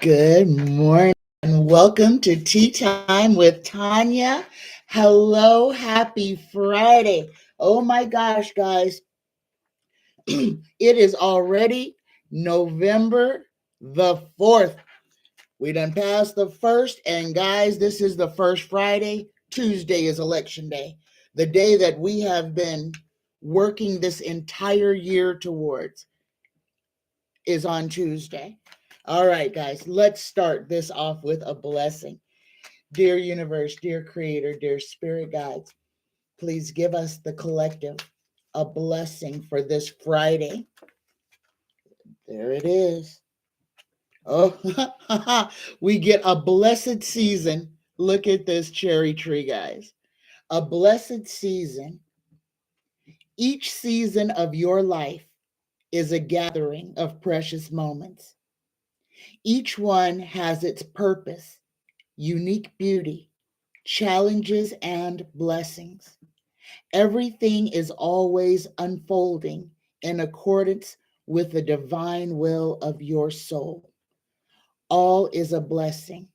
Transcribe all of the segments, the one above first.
Good morning and welcome to Tea Time with Tanya. Hello, happy Friday. Oh my gosh, guys. It is already November the 4th. We done passed the 1st, and guys, this is the first Friday. Tuesday is election day, the day that we have been working this entire year towards is on Tuesday. All right, guys, let's start this off with a blessing. Dear universe, dear creator, dear spirit guides, please give us the collective a blessing for this Friday. There it is. Oh, we get a blessed season. Look at this cherry tree, guys. A blessed season. Each season of your life is a gathering of precious moments. Each one has its purpose, unique beauty, challenges, and blessings. Everything is always unfolding in accordance with the divine will of your soul. All is a blessing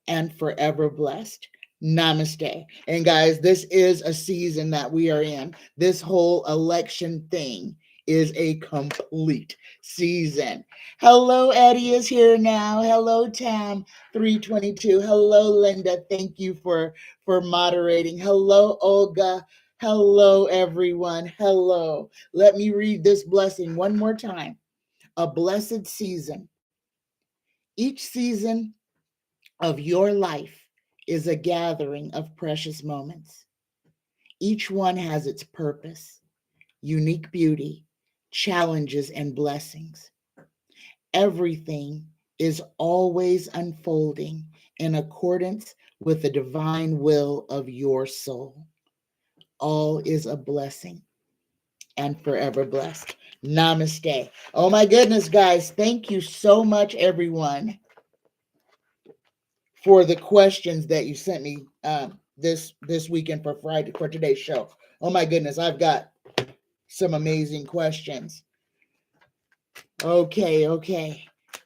and forever blessed. Namaste. And guys, this is a season that we are in. This whole election thing is a complete season. Hello, Eddie is here now. Hello, Tam 322. Hello, Linda. Thank you for moderating. Hello, Olga. Hello, everyone. Hello. Let me read this blessing one more time. A blessed season. Each season of your life is a gathering of precious moments. Each one has its purpose, unique beauty, challenges, and blessings. Everything is always unfolding in accordance with the divine will of your soul. All is a blessing and forever blessed. Namaste. Oh my goodness, guys. Thank you so much, everyone, for the questions that you sent me this weekend for Friday for today's show. Oh my goodness, I've got some amazing questions. Okay.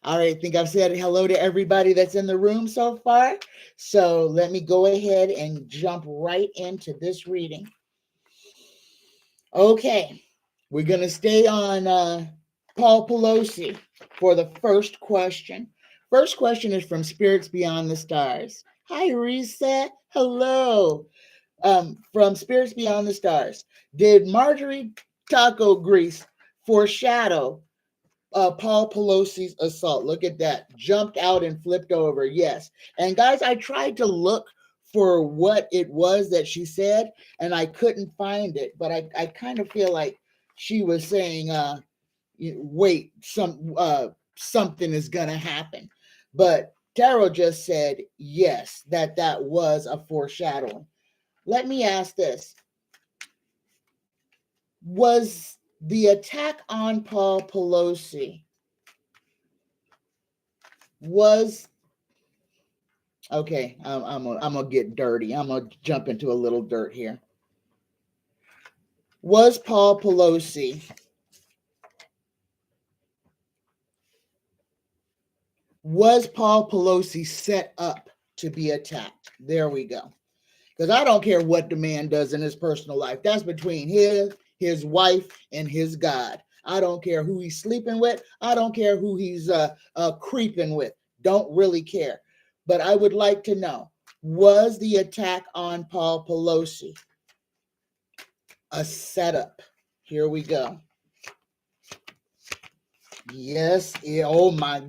All right, I think I've said hello to everybody that's in the room so far. So let me go ahead and jump right into this reading. Okay, we're going to stay on Paul Pelosi for the first question. First question is from Spirits Beyond the Stars. Hi, Reset. Hello. From Spirits Beyond the Stars. Did Marjorie Taco Grease foreshadow Paul Pelosi's assault? Look at that. Jumped out and flipped over. Yes. And guys, I tried to look for what it was that she said, and I couldn't find it. But I kind of feel like she was saying, wait, something is going to happen. But Tarot just said, yes, that was a foreshadowing. Let me ask this. Was the attack on Paul Pelosi okay, I'm gonna get dirty. I'm gonna jump into a little dirt here. Was Paul Pelosi set up to be attacked? There we go. Because I don't care what the man does in his personal life. That's between his wife, and his God. I don't care who he's sleeping with. I don't care who he's creeping with. Don't really care. But I would like to know, was the attack on Paul Pelosi a setup? Here we go. Yes. Oh my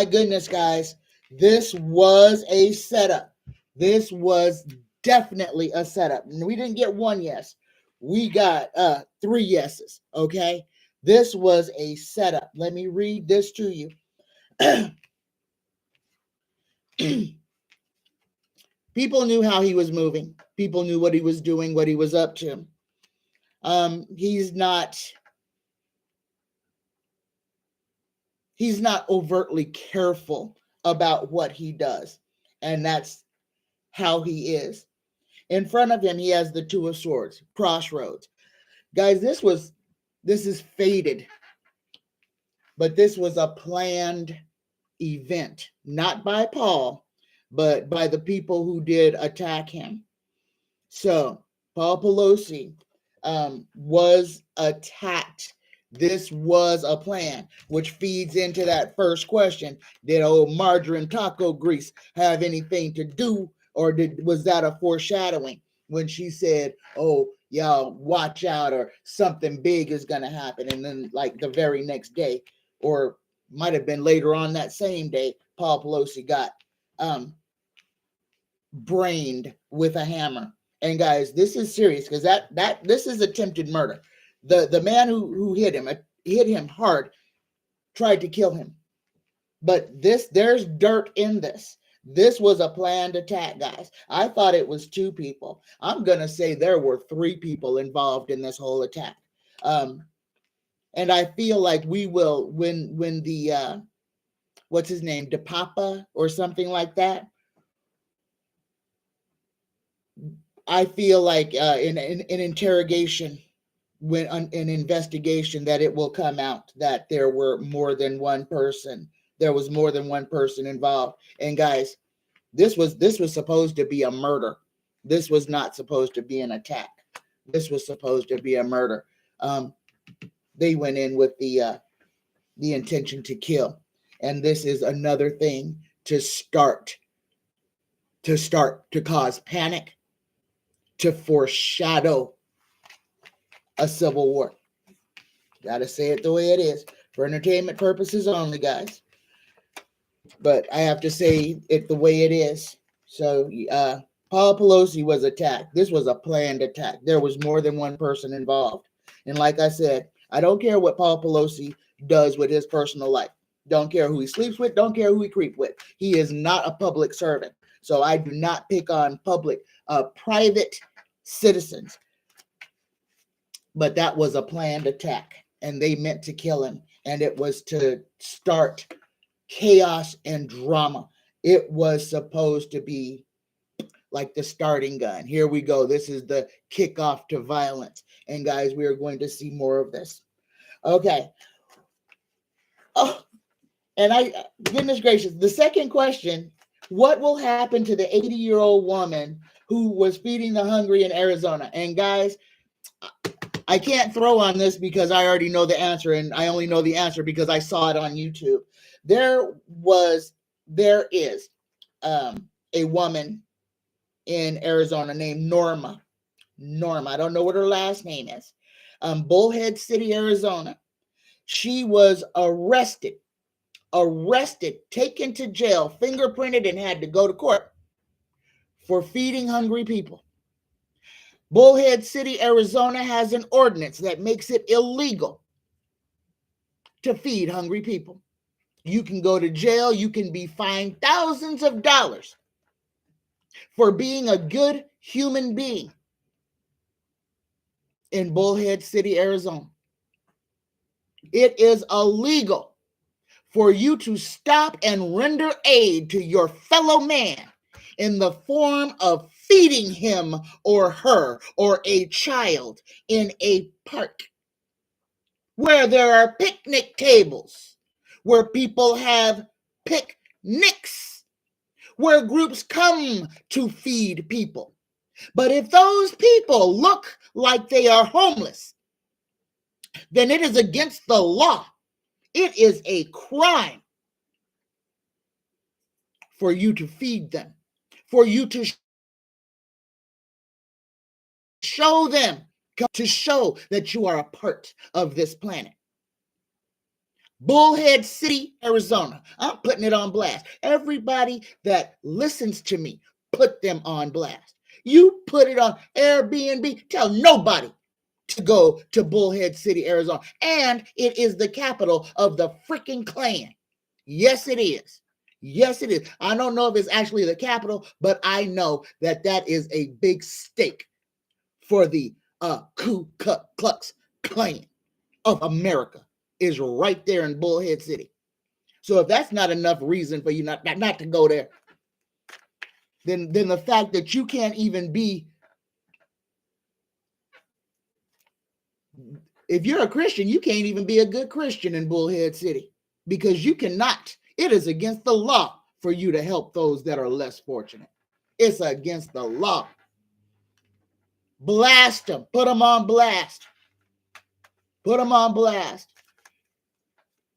goodness, guys. This was a setup. This was definitely a setup. We didn't get one yes. We got 3 yeses, okay? This was a setup. Let me read this to you. People knew how he was moving. People knew what he was doing, what he was up to. He's not overtly careful about what he does. And that's how he is. In front of him, he has the 2 of Swords, crossroads. Guys, this is fated. But this was a planned event, not by Paul, but by the people who did attack him. So Paul Pelosi was attacked. This was a plan, which feeds into that first question. Did old margarine taco grease have anything to do, or was that a foreshadowing when she said, oh, y'all watch out, or something big is going to happen? And then like the very next day, or might have been later on that same day, Paul Pelosi got brained with a hammer. And guys, this is serious, because this is attempted murder. The man who hit him hard, tried to kill him. But there's dirt in this. This was a planned attack, guys. I thought it was 2 people. I'm gonna say there were 3 people involved in this whole attack. And I feel like we will, when the what's his name, DePapa or something like that, I feel like in interrogation, when an investigation, that it will come out that there were more than one person. There was more than one person involved. And guys, this was supposed to be a murder. This was not supposed to be an attack. This was supposed to be a murder. They went in with the intention to kill, and this is another thing to cause panic, to foreshadow a civil war. Gotta say it the way it is, for entertainment purposes only, guys. But I have to say it the way it is. So Paul Pelosi was attacked. This was a planned attack. There was more than one person involved. And like I said, I don't care what Paul Pelosi does with his personal life. Don't care who he sleeps with. Don't care who he creeps with. He is not a public servant. So I do not pick on private citizens. But that was a planned attack, and they meant to kill him. And it was to start chaos and drama. It was supposed to be like the starting gun. Here we go. This is the kickoff to violence. And guys, we are going to see more of this. Okay. Oh, and goodness gracious, the second question, what will happen to the 80-year-old woman who was feeding the hungry in Arizona? And guys, I can't throw on this because I already know the answer, and I only know the answer because I saw it on YouTube. There is a woman in Arizona named Norma. I don't know what her last name is. Bullhead City, Arizona. She was arrested, taken to jail, fingerprinted, and had to go to court for feeding hungry people. Bullhead City, Arizona has an ordinance that makes it illegal to feed hungry people. You can go to jail. You can be fined thousands of dollars for being a good human being in Bullhead City, Arizona. It is illegal for you to stop and render aid to your fellow man in the form of feeding him or her or a child in a park where there are picnic tables, where people have picnics, where groups come to feed people. But if those people look like they are homeless, then it is against the law. It is a crime for you to feed them, for you to show them, to show that you are a part of this planet. Bullhead City, Arizona. I'm putting it on blast. Everybody that listens to me, put them on blast. You put it on Airbnb. Tell nobody to go to Bullhead City, Arizona. And it is the capital of the freaking Klan. Yes, it is. Yes, it is. I don't know if it's actually the capital, but I know that that is a big stake for the Ku Klux Klan of America, is right there in Bullhead City. So if that's not enough reason for you not to go there, then the fact that you can't even be, if you're a Christian, you can't even be a good Christian in Bullhead City, because you cannot It is against the law for you to help those that are less fortunate. It's against the law. Blast them. Put them on blast. Put them on blast.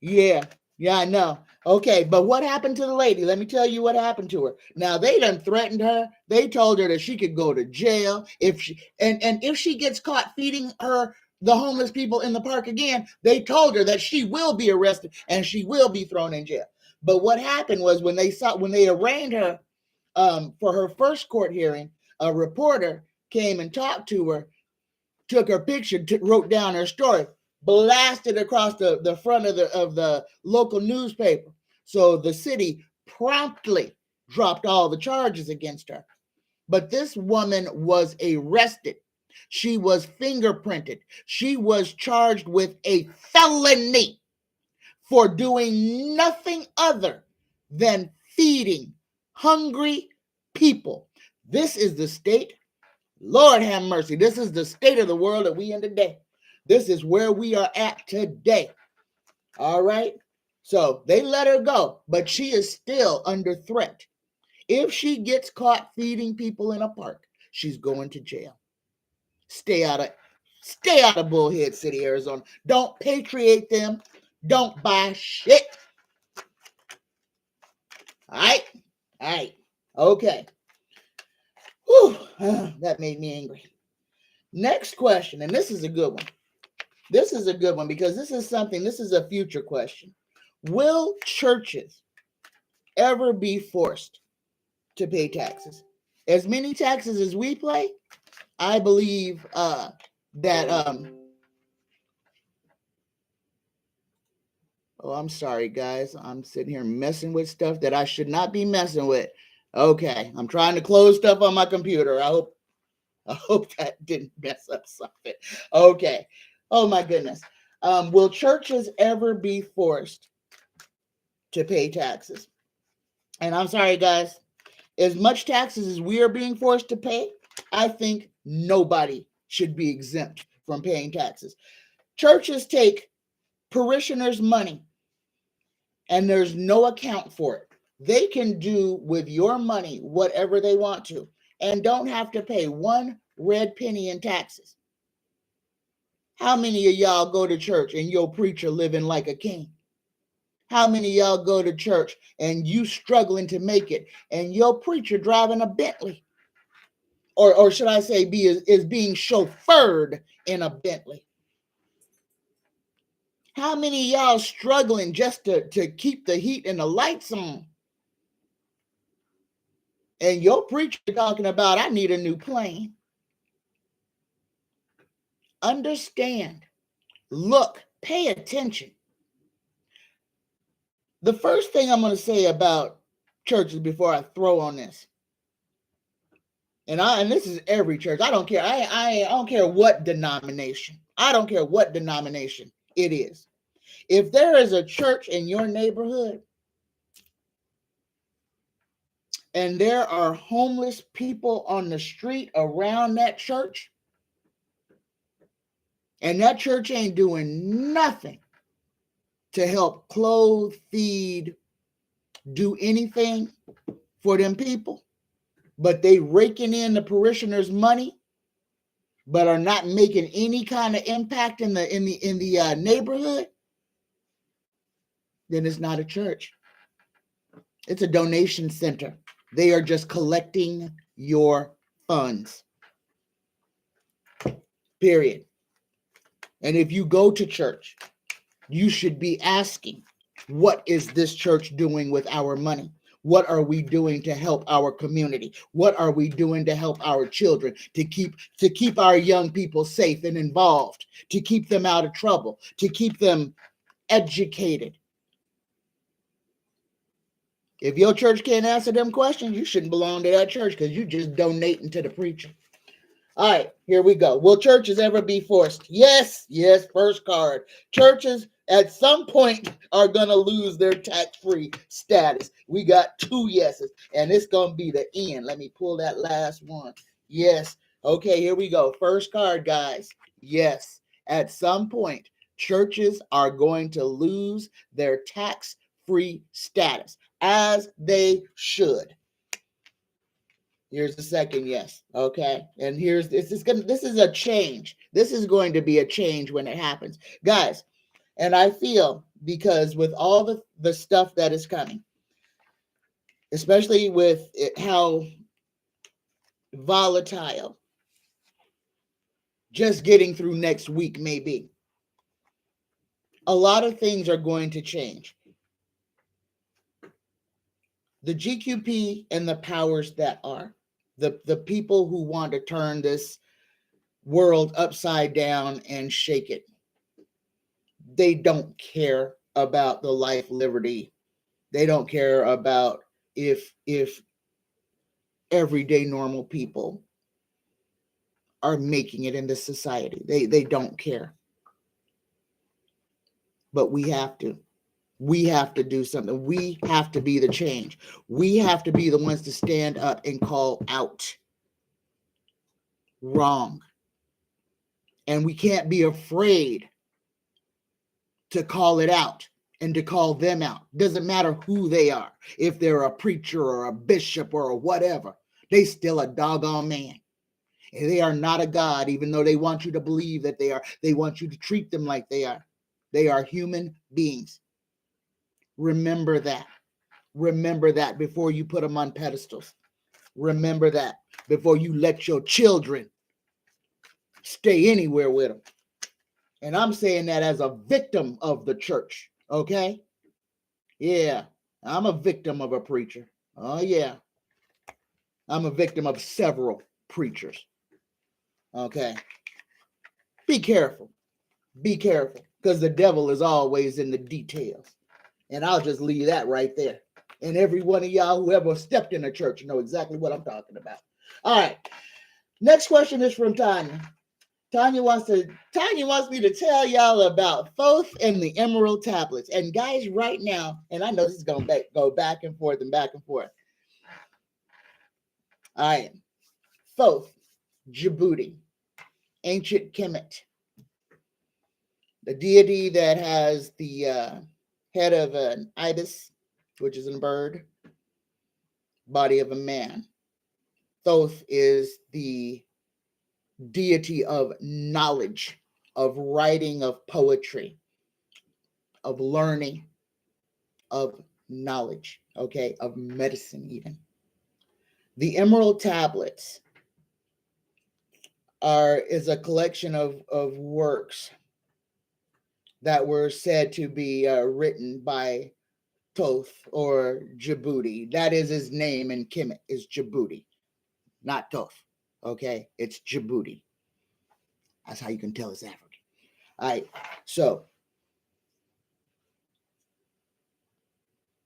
Yeah, I know. Okay, but what happened to the lady? Let me tell you what happened to her. Now, they done threatened her. They told her that she could go to jail if she and if she gets caught feeding the homeless people in the park again. They told her that she will be arrested and she will be thrown in jail. But what happened was when they arraigned her for her first court hearing, a reporter came and talked to her, took her picture, wrote down her story, blasted across the front of the local newspaper. So the city promptly dropped all the charges against her. But this woman was arrested. She was fingerprinted. She was charged with a felony for doing nothing other than feeding hungry people. This is the state. Lord have mercy. This is the state of the world that we in today. This is where we are at today. All right. So they let her go, but she is still under threat. If she gets caught feeding people in a park, she's going to jail. Stay out of Bullhead City, Arizona. Don't patriate them. Don't buy shit. All right. Okay. Whew, that made me angry. Next question, and this is a good one. This is a good one because this is a future question. Will churches ever be forced to pay taxes? As many taxes as we pay, I believe that oh, I'm sorry, guys. I'm sitting here messing with stuff that I should not be messing with. Okay, I'm trying to close stuff on my computer. I hope that didn't mess up something. Okay. Oh my goodness. Will churches ever be forced to pay taxes? And I'm sorry, guys. As much taxes as we are being forced to pay, I think nobody should be exempt from paying taxes. Churches take parishioners' money and there's no account for it. They can do with your money whatever they want to and don't have to pay one red penny in taxes. How many of y'all go to church and your preacher living like a king? How many of y'all go to church and you struggling to make it and your preacher driving a Bentley? Or should I say is being chauffeured in a Bentley? How many of y'all struggling just to keep the heat and the lights on? And your preacher talking about, I need a new plane. Understand. Look, pay attention. The first thing I'm going to say about churches before I throw on this, and this is every church. I don't care. I don't care what denomination. I don't care what denomination it is. If there is a church in your neighborhood and there are homeless people on the street around that church, and that church ain't doing nothing to help clothe, feed, do anything for them people, but they raking in the parishioners' money, but are not making any kind of impact in the neighborhood, then it's not a church. It's a donation center. They are just collecting your funds. Period. And if you go to church, you should be asking, what is this church doing with our money? What are we doing to help our community? What are we doing to help our children, to keep our young people safe and involved, to keep them out of trouble, to keep them educated? If your church can't answer them questions, you shouldn't belong to that church because you're just donating to the preacher. All right, here we go. Will churches ever be forced? Yes, first card. Churches at some point are going to lose their tax-free status. We got 2 yeses, and it's going to be the end. Let me pull that last one. Yes. Okay, here we go. First card, guys. Yes, at some point, churches are going to lose their tax free status, as they should. Here's the second yes. Okay. And this is a change. This is going to be a change when it happens. Guys, and I feel because with all the stuff that is coming, especially with how volatile just getting through next week may be, a lot of things are going to change. The GQP and the powers that are, the people who want to turn this world upside down and shake it, they don't care about the life, liberty. They don't care about if everyday normal people are making it into society. They don't care. But we have to. We have to do something. We have to be the change. We have to be the ones to stand up and call out wrong. And we can't be afraid to call it out and to call them out. Doesn't matter who they are. If they're a preacher or a bishop or a whatever, they still a doggone man. And they are not a God, even though they want you to believe that they are. They want you to treat them like they are. They are human beings. Remember that. Remember that before you put them on pedestals. Remember that before you let your children stay anywhere with them. And I'm saying that as a victim of the church, okay? Yeah, I'm a victim of a preacher. Oh, yeah. I'm a victim of several preachers. Okay? Be careful. Be careful, because the devil is always in the details. And I'll just leave that right there. And every one of y'all who ever stepped in a church know exactly what I'm talking about. All right. Next question is from Tanya. Tanya wants me to tell y'all about Thoth and the Emerald Tablets. And guys, right now, and I know this is going to go back and forth and back and forth. All right. Thoth, Djibouti, ancient Kemet, the deity that has the head of an ibis, which is a bird, body of a man. Thoth is the deity of knowledge, of writing, of poetry, of learning, of knowledge, okay, of medicine even. The Emerald Tablets is a collection of works that were said to be written by Thoth or Djibouti. That is his name in Kemet, is Djibouti, not Thoth, okay? It's Djibouti. That's how you can tell it's African. All right, so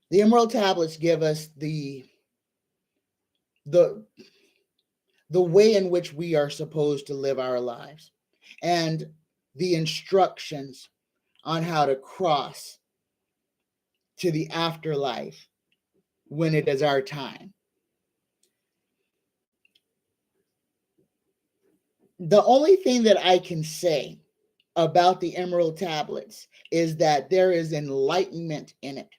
the Emerald Tablets give us the way in which we are supposed to live our lives and the instructions on how to cross to the afterlife when it is our time. The only thing that I can say about the Emerald Tablets is that there is enlightenment in it.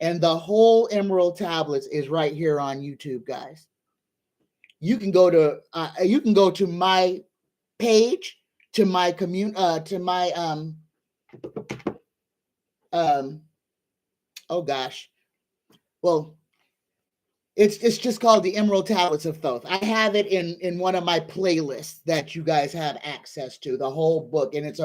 And the whole Emerald Tablets is right here on YouTube, guys. You can go to my page, to my oh gosh. Well, it's just called the Emerald Tablets of Thoth. I have it in one of my playlists that you guys have access to, the whole book, and it's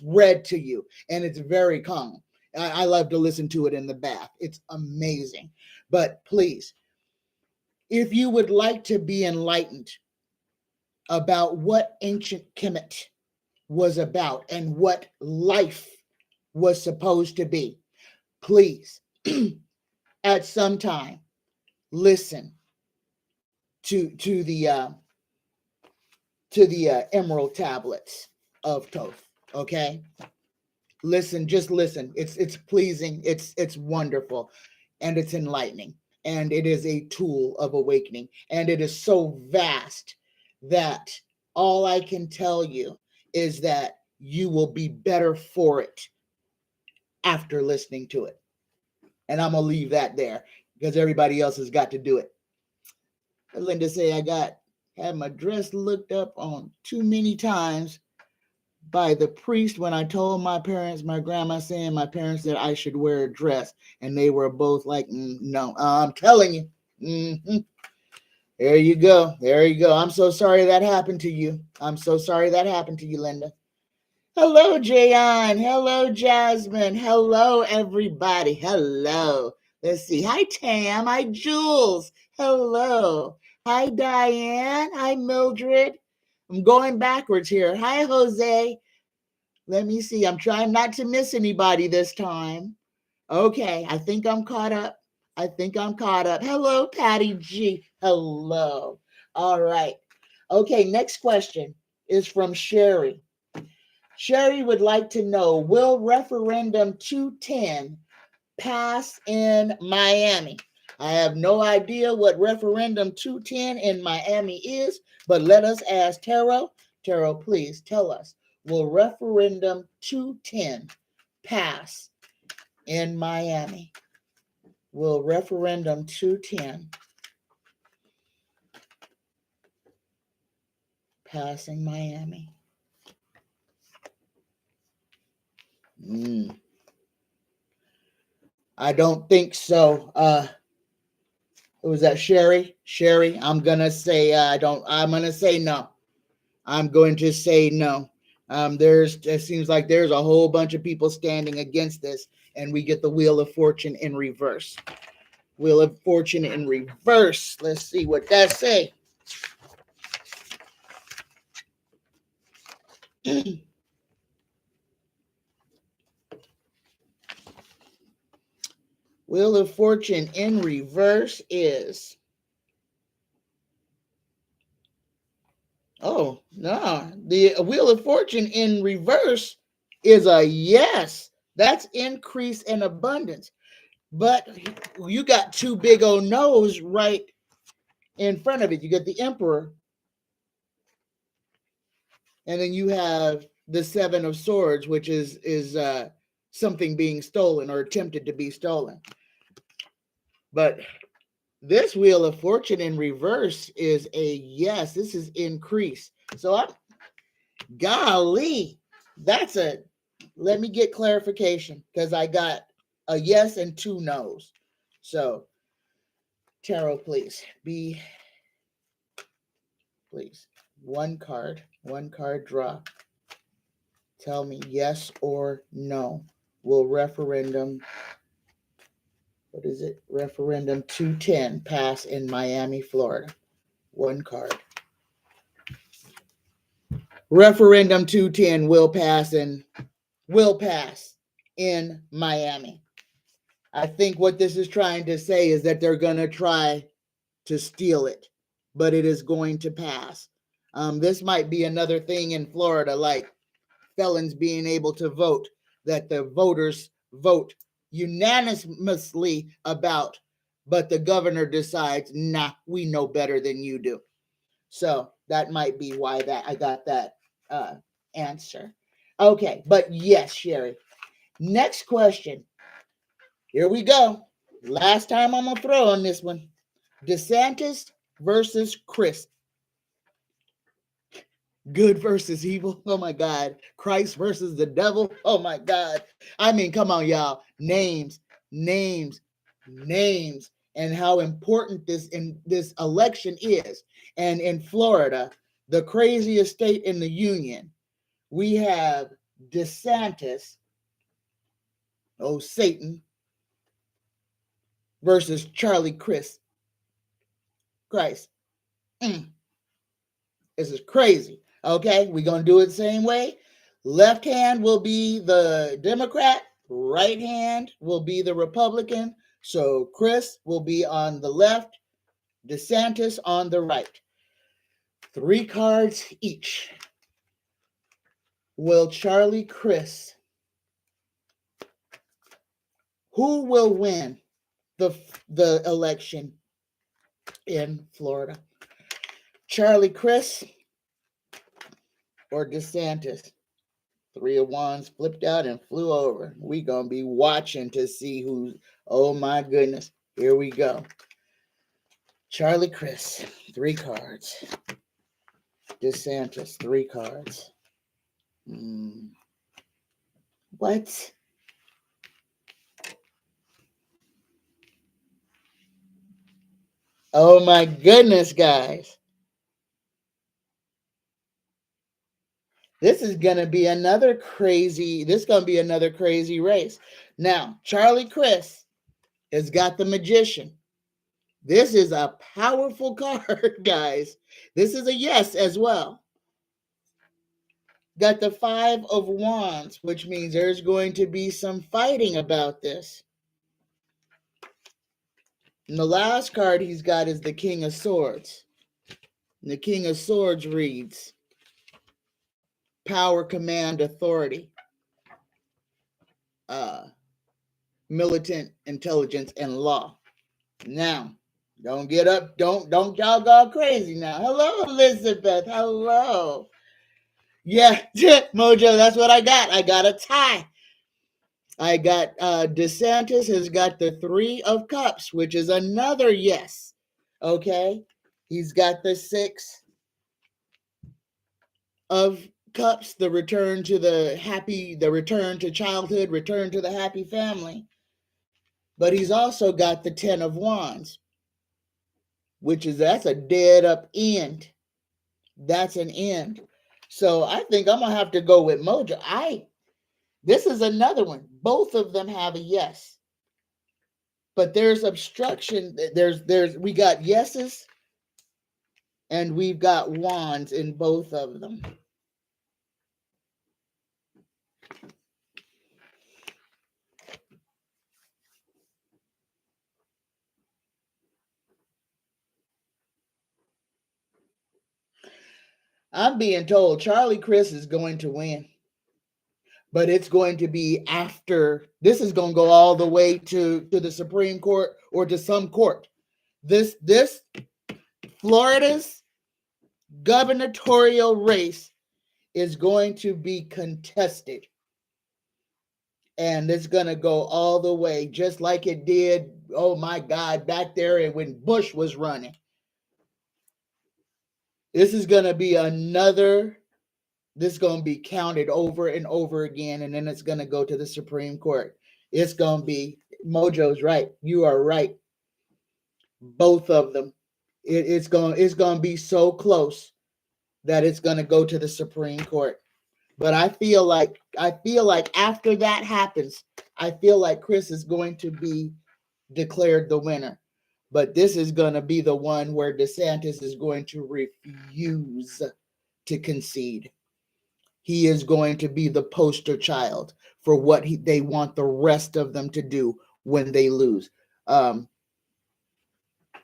read to you, and it's very calm. I love to listen to it in the bath. It's amazing. But please, if you would like to be enlightened about what ancient Kemet was about and what life was supposed to be, please, at some time, listen to the Emerald Tablets of Thoth. Okay, just listen. It's pleasing. It's wonderful, and it's enlightening, and it is a tool of awakening, and it is so vast that all I can tell you is that you will be better for it after listening to it. And I'm going to leave that there because everybody else has got to do it. Linda say I had my dress looked up on too many times by the priest when I told my parents, my grandma saying my parents that I should wear a dress, and they were both like, no, I'm telling you. Mm-hmm. There you go. There you go. I'm so sorry that happened to you. I'm so sorry that happened to you, Linda. Hello, Jayon. Hello, Jasmine. Hello, everybody. Hello. Let's see. Hi, Tam. Hi, Jules. Hello. Hi, Diane. Hi, Mildred. I'm going backwards here. Hi, Jose. Let me see. I'm trying not to miss anybody this time. Okay, I think I'm caught up. Hello, Patty G. Hello. All right. Okay, next question is from Sherry. Sherry would like to know, will referendum 210 pass in Miami? I have no idea what referendum 210 in Miami is, but let us ask Taro. Taro, please tell us, will referendum 210 pass in Miami? Will referendum 210 pass in Miami? I don't think so. Was that Sherry? Sherry, I'm gonna say I'm gonna say no. I'm going to say no. It seems like there's a whole bunch of people standing against this, and we get the Wheel of Fortune in reverse. Wheel of Fortune in reverse. Let's see what that say. Wheel of Fortune in reverse is, oh no, the Wheel of Fortune in reverse is a yes. That's increase and abundance. But you got two big old no's right in front of it. You got the Emperor, and then you have the Seven of Swords, which is something being stolen or attempted to be stolen. But this Wheel of Fortune in reverse is a yes. This is increase. So golly, let me get clarification because I got a yes and two no's. So Tarot, please one card draw. Tell me yes or no. Will referendum, what is it? Referendum 210 pass in Miami, Florida. One card. Referendum 210 will pass in Miami. I think what this is trying to say is that they're going to try to steal it, but it is going to pass. This might be another thing in Florida, like felons being able to vote, that the voters vote unanimously about, but the governor decides, nah, we know better than you do. So that might be why that I got that answer. Okay, but yes, Sherry. Next question. Here we go. Last time I'm gonna throw on this one. DeSantis versus Chris. Good versus evil. Oh my God. Christ versus the devil. Oh my God. I mean, come on, y'all. Names, and how important this election is. And in Florida, the craziest state in the union, we have DeSantis, oh Satan, versus Charlie Christ. This is crazy. Okay, we're going to do it the same way. Left hand will be the Democrat. Right hand will be the Republican. So Chris will be on the left, DeSantis on the right. 3 cards each. Will Charlie Chris, who will win the election in Florida? Charlie Chris or DeSantis? Three of Wands flipped out and flew over. We gonna be watching to see who's. Oh my goodness! Here we go. Charlie Chris, 3 cards. DeSantis, 3 cards. What? Oh my goodness, guys. This is gonna be another crazy. This is gonna be another crazy race. Now, Charlie Chris has got the Magician. This is a powerful card, guys. This is a yes as well. Got the 5 of Wands, which means there's going to be some fighting about this. And the last card he's got is the King of Swords. And the King of Swords reads power, command, authority, militant intelligence, and law. Now, don't get up, don't y'all go crazy now. Hello, Elizabeth. Hello. Yeah, Mojo, that's what I got. I got a tie. I got DeSantis has got the 3 of Cups, which is another yes. Okay. He's got the 6 of Cups, the return to the return to childhood, return to the happy family. But he's also got the 10 of Wands, which is, that's a dead up end. That's an end. So I think I'm going to have to go with Mojo. This is another one. Both of them have a yes. But there's obstruction. We got yeses and we've got wands in both of them. I'm being told Charlie Chris is going to win. But it's going to be after. This is going to go all the way to the Supreme Court or to some court. This Florida's gubernatorial race is going to be contested. And it's going to go all the way, just like it did, oh my God, back there and when Bush was running. This is going to be this is going to be counted over and over again, and then it's going to go to the Supreme Court. It's going to be, Mojo's right. You are right. Both of them. It's going to be so close that it's going to go to the Supreme Court. But I feel like after that happens, I feel like Chris is going to be declared the winner. But this is going to be the one where DeSantis is going to refuse to concede. He is going to be the poster child for what they want the rest of them to do when they lose.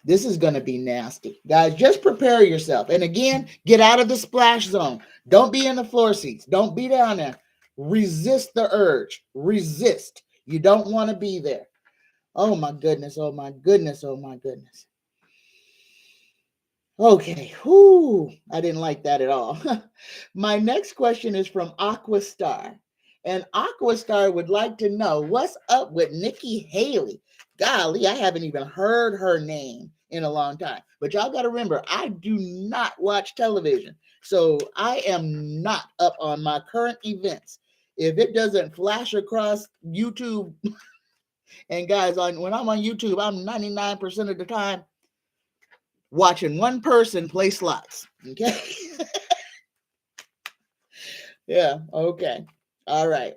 This is going to be nasty. Guys, just prepare yourself. And again, get out of the splash zone. Don't be in the floor seats. Don't be down there. Resist the urge. Resist. You don't want to be there. Oh my goodness. Oh my goodness. Oh my goodness. Okay. Whoo. I didn't like that at all. My next question is from Aquastar. And Aquastar would like to know what's up with Nikki Haley. Golly, I haven't even heard her name in a long time. But y'all got to remember, I do not watch television. So I am not up on my current events. If it doesn't flash across YouTube, and guys, when I'm on YouTube, I'm 99% of the time watching one person play slots. Okay? Yeah, okay. All right.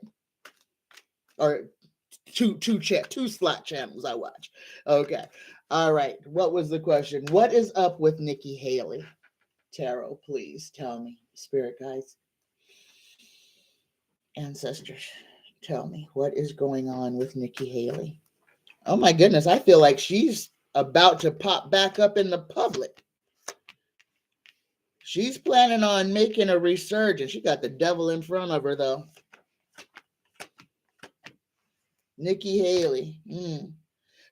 Or two slot channels I watch. Okay. All right. What was the question? What is up with Nikki Haley? Tarot, please tell me. Spirit guides, ancestors, tell me what is going on with Nikki Haley. Oh my goodness, I feel like she's about to pop back up in the public. She's planning on making a resurgence. She got the devil in front of her, though. Nikki Haley.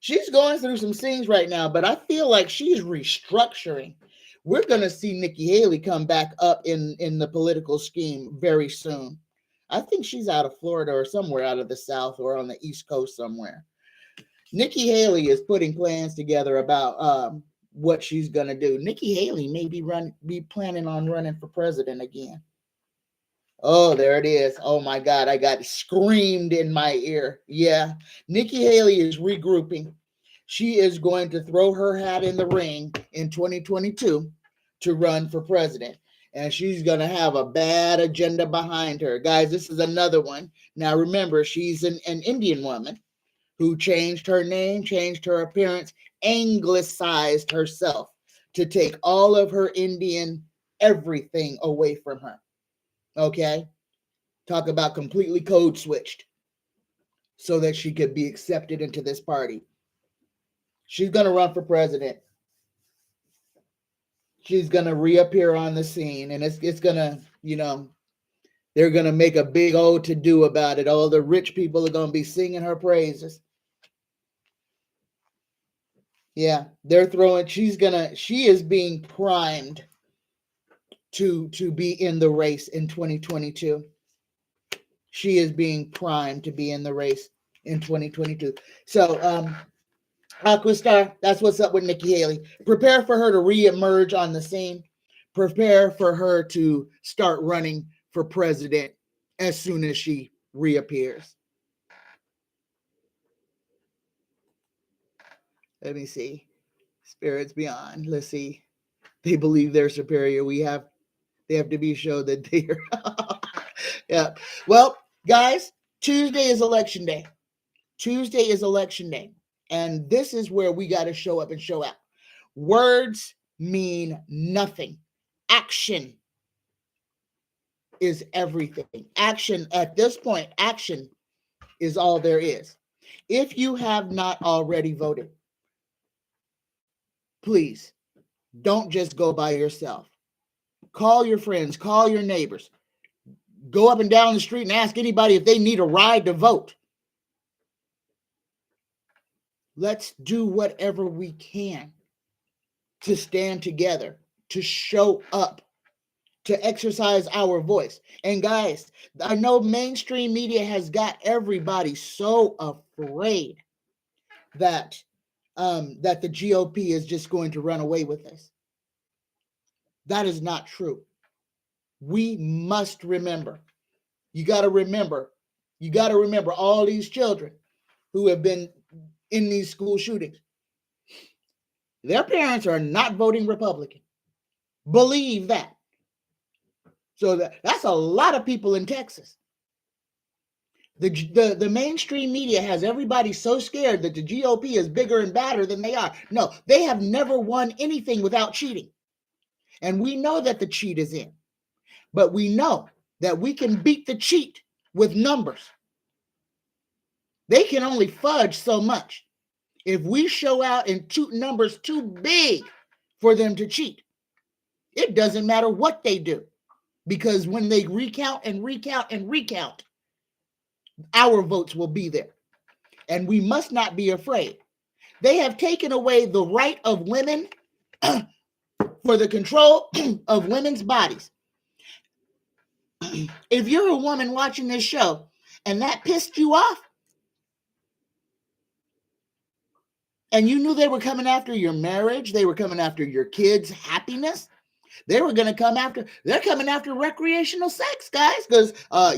She's going through some things right now, but I feel like she's restructuring. We're going to see Nikki Haley come back up in the political scheme very soon. I think she's out of Florida or somewhere out of the South or on the East Coast somewhere. Nikki Haley is putting plans together about what she's going to do. Nikki Haley may be planning on running for president again. Oh, there it is. Oh my God, I got screamed in my ear. Yeah, Nikki Haley is regrouping. She is going to throw her hat in the ring in 2022 to run for president. And she's going to have a bad agenda behind her. Guys, this is another one. Now, remember, she's an Indian woman who changed her name, changed her appearance, anglicized herself to take all of her Indian everything away from her. Okay? Talk about completely code switched so that she could be accepted into this party. She's going to run for president. She's going to reappear on the scene, and it's going to, they're going to make a big old to-do about it. All the rich people are going to be singing her praises. Yeah, she is being primed to be in the race in 2022. She is being primed to be in the race in 2022. So, Aquastar, that's what's up with Nikki Haley. Prepare for her to reemerge on the scene. Prepare for her to start running for president as soon as she reappears. Let me see. Spirits beyond. Let's see. They believe they're superior. They have to be showed that they are. Yeah. Well, guys, Tuesday is election day. Tuesday is election day. And this is where we got to show up and show out. Words mean nothing. Action is everything. Action, at this point, action is all there is. If you have not already voted, please don't just go by yourself. Call your friends, call your neighbors. Go up and down the street and ask anybody if they need a ride to vote. Let's do whatever we can to stand together, to show up, to exercise our voice. And guys, I know mainstream media has got everybody so afraid that the GOP is just going to run away with us. That is not true. We must remember. You got to remember all these children who have been in these school shootings. Their parents are not voting Republican. Believe that. So that's a lot of people in Texas. The mainstream media has everybody so scared that the GOP is bigger and badder than they are. No, they have never won anything without cheating. And we know that the cheat is in. But we know that we can beat the cheat with numbers. They can only fudge so much. If we show out in numbers too big for them to cheat, it doesn't matter what they do. Because when they recount and recount and recount, our votes will be there. And we must not be afraid. They have taken away the right of women for the control of women's bodies. If you're a woman watching this show and that pissed you off, and you knew they were coming after your marriage, they were coming after your kids' happiness, they're coming after recreational sex, guys, because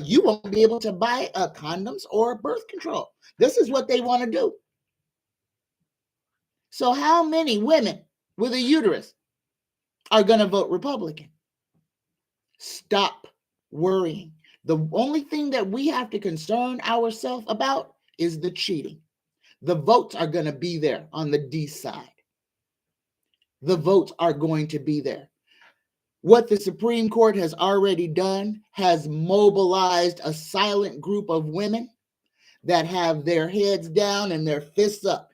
you won't be able to buy condoms or birth control. This is what they want to do. So how many women with a uterus are going to vote Republican? Stop worrying. The only thing that we have to concern ourselves about is the cheating. The votes are going to be there on the D side. The votes are going to be there. What the Supreme Court has already done has mobilized a silent group of women that have their heads down and their fists up.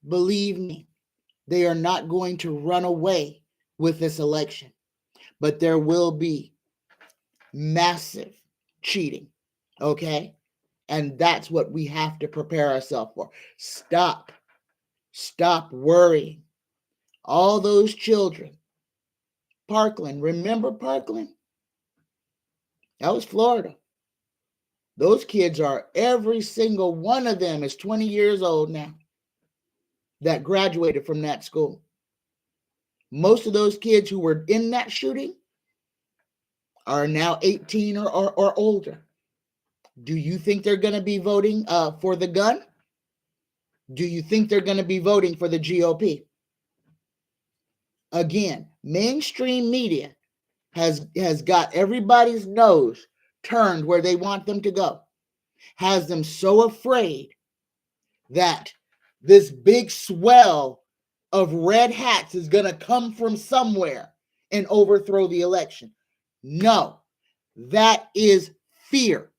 Believe me, they are not going to run away with this election, but there will be massive cheating, okay? And that's what we have to prepare ourselves for. Stop worrying. All those children Parkland. Remember Parkland? That was Florida. Those kids are, every single one of them is 20 years old now that graduated from that school. Most of those kids who were in that shooting are now 18 or older. Do you think they're going to be voting for the gun? Do you think they're going to be voting for the GOP? Again, mainstream media has got everybody's nose turned where they want them to go, has them so afraid that this big swell of red hats is going to come from somewhere and overthrow the election. No, that is fear.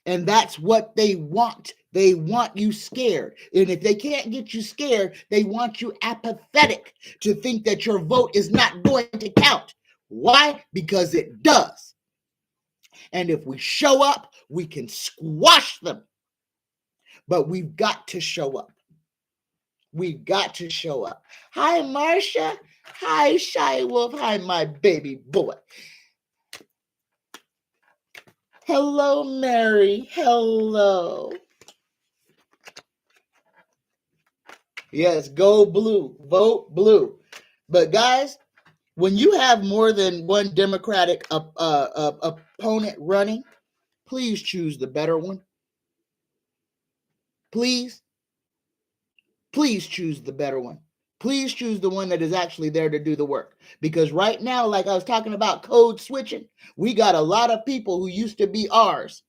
And that's what they want. They want you scared. And if they can't get you scared, they want you apathetic to think that your vote is not going to count. Why? Because it does. And if we show up, we can squash them. But we've got to show up. We've got to show up. Hi, Marcia. Hi, Shy Wolf. Hi, my baby boy. Hello, Mary. Hello. Yes, go blue. Vote blue. But guys, when you have more than one Democratic opponent running, please choose the better one. Please choose the better one. Please choose the one that is actually there to do the work. Because right now, like I was talking about code switching, we got a lot of people who used to be R's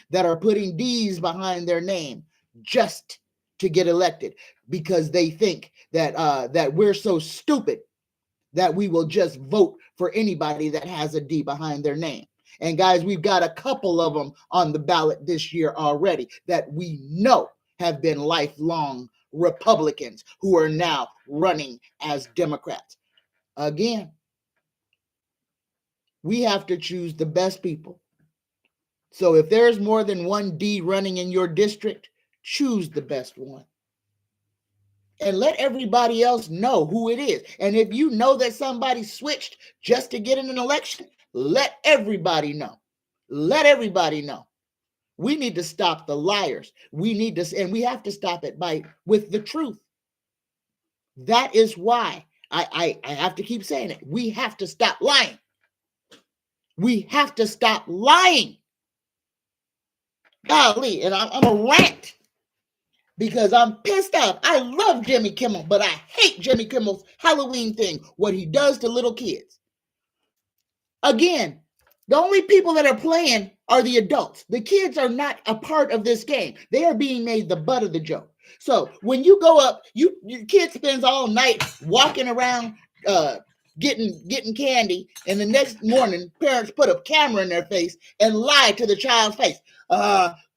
that are putting D's behind their name just to get elected because they think that that we're so stupid that we will just vote for anybody that has a D behind their name. And guys, we've got a couple of them on the ballot this year already that we know have been lifelong Republicans who are now running as Democrats. Again, we have to choose the best people. So if there's more than one D running in your district, choose the best one. And let everybody else know who it is. And if you know that somebody switched just to get in an election, let everybody know. Let everybody know. We need to stop the liars. We need to, and we have to stop it with the truth. That is why I have to keep saying it. We have to stop lying. We have to stop lying. Golly, and I'm a rant because I'm pissed off. I love Jimmy Kimmel, but I hate Jimmy Kimmel's Halloween thing, what he does to little kids. Again, the only people that are playing are the adults. The kids are not a part of this game. They are being made the butt of the joke. So when you go up, your kid spends all night walking around getting candy, and the next morning, parents put a camera in their face and lie to the child's face.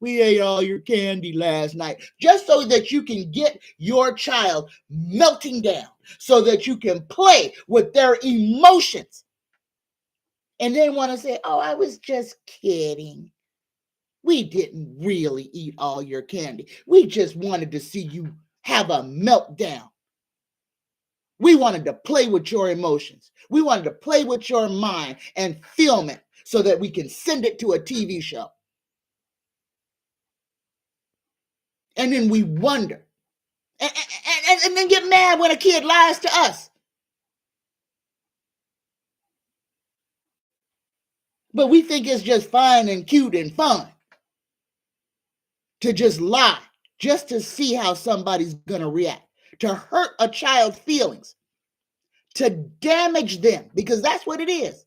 We ate all your candy last night, just so that you can get your child melting down, so that you can play with their emotions. And then want to say, oh, I was just kidding. We didn't really eat all your candy. We just wanted to see you have a meltdown. We wanted to play with your emotions. We wanted to play with your mind and film it so that we can send it to a TV show. And then we wonder. And then get mad when a kid lies to us. But we think it's just fine and cute and fun to just lie, just to see how somebody's going to react, to hurt a child's feelings, to damage them, because that's what it is.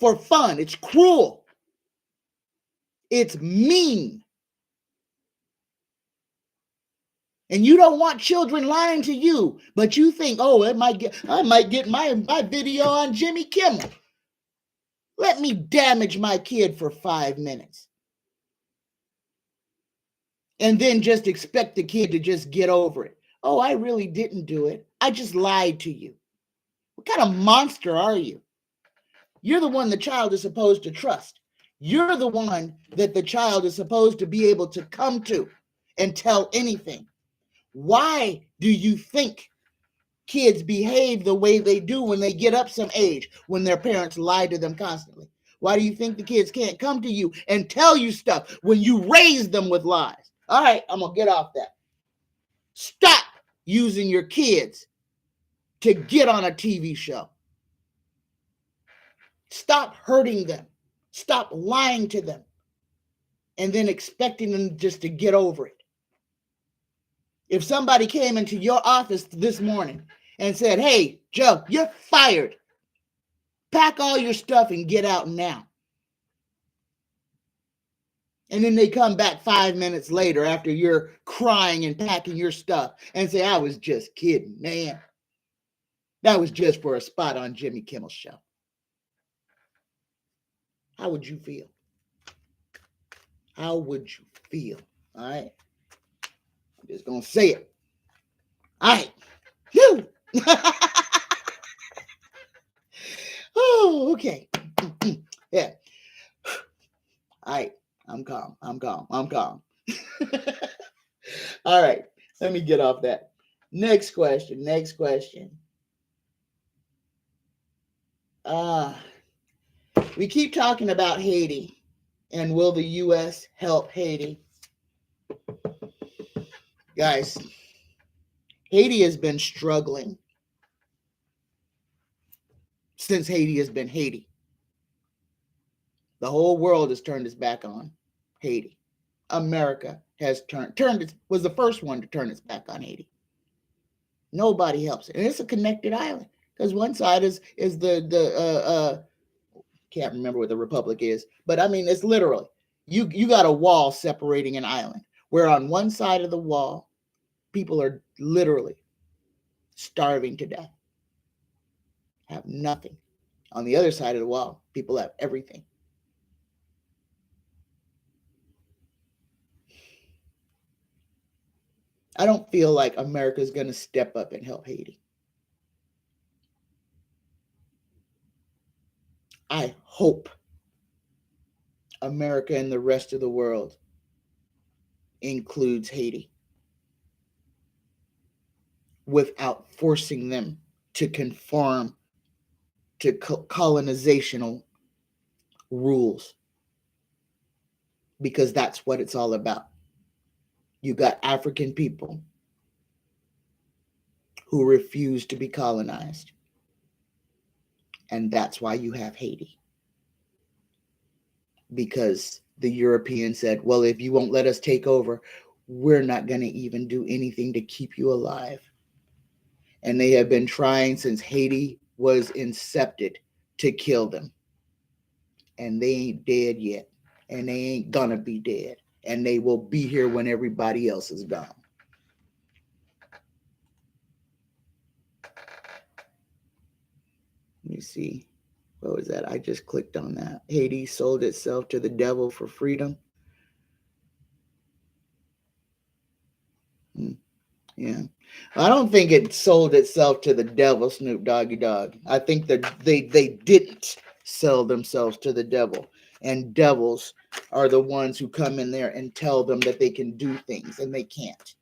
For fun. It's cruel. It's mean. And you don't want children lying to you, but you think, oh, I might get my video on Jimmy Kimmel. Let me damage my kid for 5 minutes. And then just expect the kid to just get over it. Oh, I really didn't do it. I just lied to you. What kind of monster are you? You're the one the child is supposed to trust. You're the one that the child is supposed to be able to come to and tell anything. Why do you think kids behave the way they do when they get up some age, when their parents lie to them constantly? Why do you think the kids can't come to you and tell you stuff when you raise them with lies? All right, I'm going to get off that. Stop using your kids to get on a TV show. Stop hurting them. Stop lying to them. And then expecting them just to get over it. If somebody came into your office this morning and said, hey, Joe, you're fired. Pack all your stuff and get out now. And then they come back 5 minutes later after you're crying and packing your stuff and say, I was just kidding, man. That was just for a spot on Jimmy Kimmel's show. How would you feel? How would you feel? All right. I'm just going to say it. All right. Whew. Oh, okay. Yeah. All right. I'm calm. All right. Let me get off that. Next question. We keep talking about Haiti, and will the U.S. help Haiti? Guys, Haiti has been struggling since Haiti has been Haiti. The whole world has turned its back on Haiti. America has was the first one to turn its back on Haiti. Nobody helps it. And it's a connected island because one side is the can't remember what the republic is, but I mean, it's literally, you got a wall separating an island where on one side of the wall, people are literally starving to death, have nothing. On the other side of the wall, people have everything. I don't feel like America is going to step up and help Haiti. I hope America and the rest of the world includes Haiti without forcing them to conform to colonizational rules, because that's what it's all about. You got African people who refuse to be colonized, and that's why you have Haiti, because the Europeans said, well, if you won't let us take over, we're not going to even do anything to keep you alive. And they have been trying since Haiti was incepted to kill them. And they ain't dead yet. And they ain't gonna be dead. And they will be here when everybody else is gone. Let me see. What was that? I just clicked on that. Haiti sold itself to the devil for freedom. Yeah. I don't think it sold itself to the devil, Snoop Doggy Dogg. I think that they didn't sell themselves to the devil. And devils are the ones who come in there and tell them that they can do things, and they can't.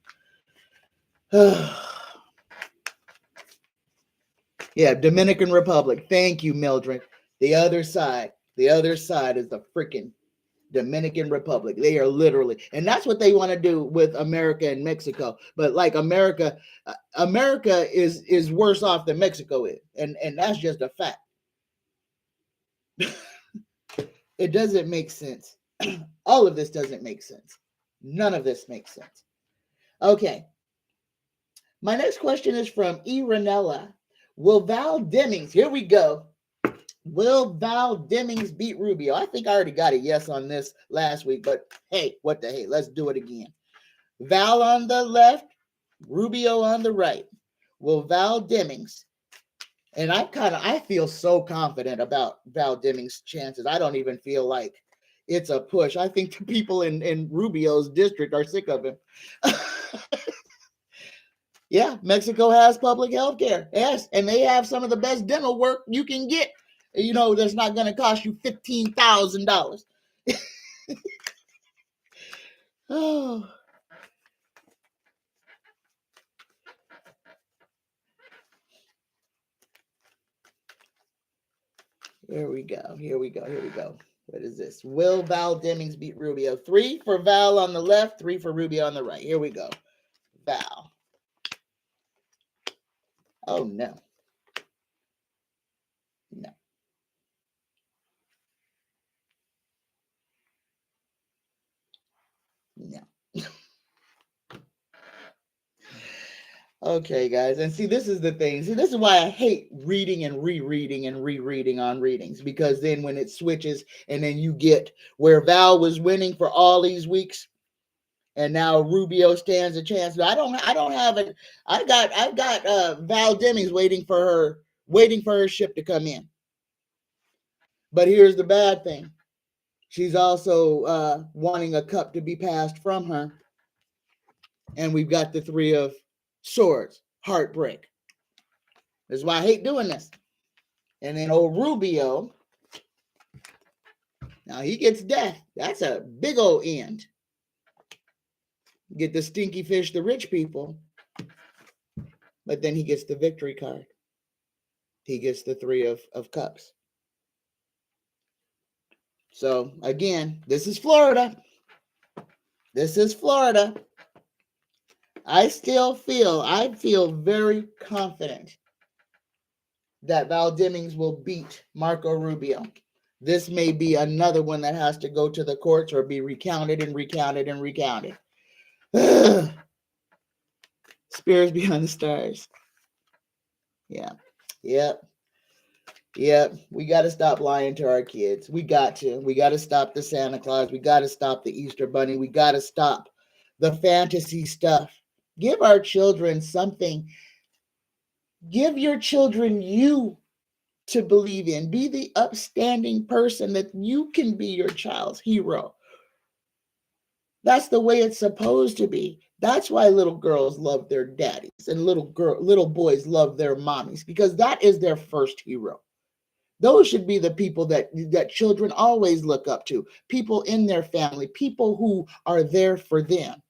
Yeah, Dominican Republic. Thank you, Mildred. The other side is the freaking Dominican Republic. They are literally, and that's what they want to do with America and Mexico. But like America is worse off than Mexico is, and that's just a fact. It doesn't make sense. All of this doesn't make sense. None of this makes sense. Okay. My next question is from Renella. Will Val Demings, here we go. Will Val Demings beat Rubio? I think I already got a yes on this last week, but hey, what the hey? Let's do it again. Val on the left, Rubio on the right. Will Val Demings, and I feel so confident about Val Demings' chances. I don't even feel like it's a push. I think the people in Rubio's district are sick of him. Yeah, Mexico has public health care. Yes, and they have some of the best dental work you can get. That's not going to cost you $15,000. Oh. Here we go. Here we go. Here we go. What is this? Will Val Demings beat Rubio? 3 for Val on the left, 3 for Rubio on the right. Here we go. Val. Oh, no. No. No. Okay, guys. And see, this is the thing. See, this is why I hate reading and rereading and rereading on readings, because then when it switches and then you get where Val was winning for all these weeks and now Rubio stands a chance. I don't have it. I've got Val Demings waiting for her ship to come in. But here's the bad thing. She's also wanting a cup to be passed from her. And we've got the 3 of Swords, heartbreak. That's why I hate doing this. And then old Rubio, now he gets death. That's a big old end. Get the stinky fish, the rich people. But then he gets the victory card. He gets the 3 of cups. So again, this is Florida. This is Florida. I feel very confident that Val Demings will beat Marco Rubio. This may be another one that has to go to the courts or be recounted and recounted and recounted. Spirits beyond the stars. Yeah. Yep. Yep. We got to stop lying to our kids. We got to. We got to stop the Santa Claus. We got to stop the Easter Bunny. We got to stop the fantasy stuff. Give our children something. Give your children you to believe in. Be the upstanding person that you can be your child's hero. That's the way it's supposed to be. That's why little girls love their daddies and little boys love their mommies, because that is their first hero. Those should be the people that children always look up to. People in their family, people who are there for them.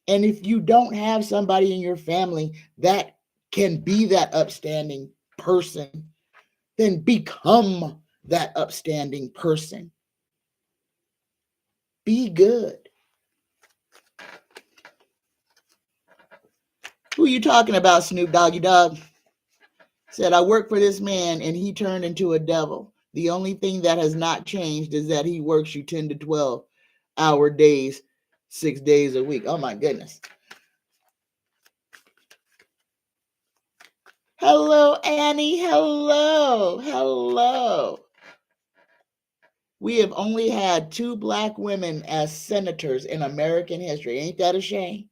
And if you don't have somebody in your family that can be that upstanding person, then become that upstanding person. Be good. Who you talking about, Snoop Doggy Dogg? Said, I work for this man and he turned into a devil. The only thing that has not changed is that he works you 10 to 12 hour days, 6 days a week. Oh my goodness. Hello, Annie. Hello. Hello. We have only had 2 black women as senators in American history. Ain't that a shame?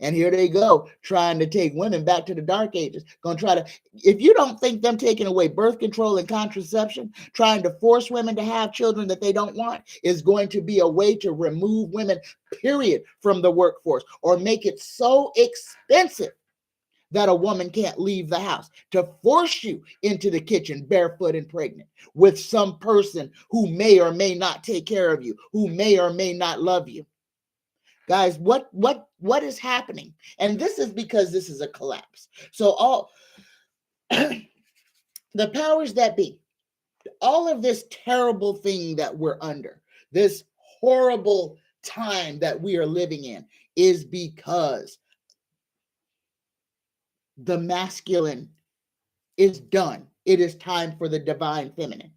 And here they go, trying to take women back to the dark ages. Gonna try to, if you don't think them taking away birth control and contraception, trying to force women to have children that they don't want, is going to be a way to remove women, period, from the workforce, or make it so expensive that a woman can't leave the house, to force you into the kitchen barefoot and pregnant with some person who may or may not take care of you, who may or may not love you. Guys, what is happening? And this is because this is a collapse. So all the powers that be, all of this terrible thing that we're under, this horrible time that we are living in, is because the masculine is done. It is time for the divine feminine.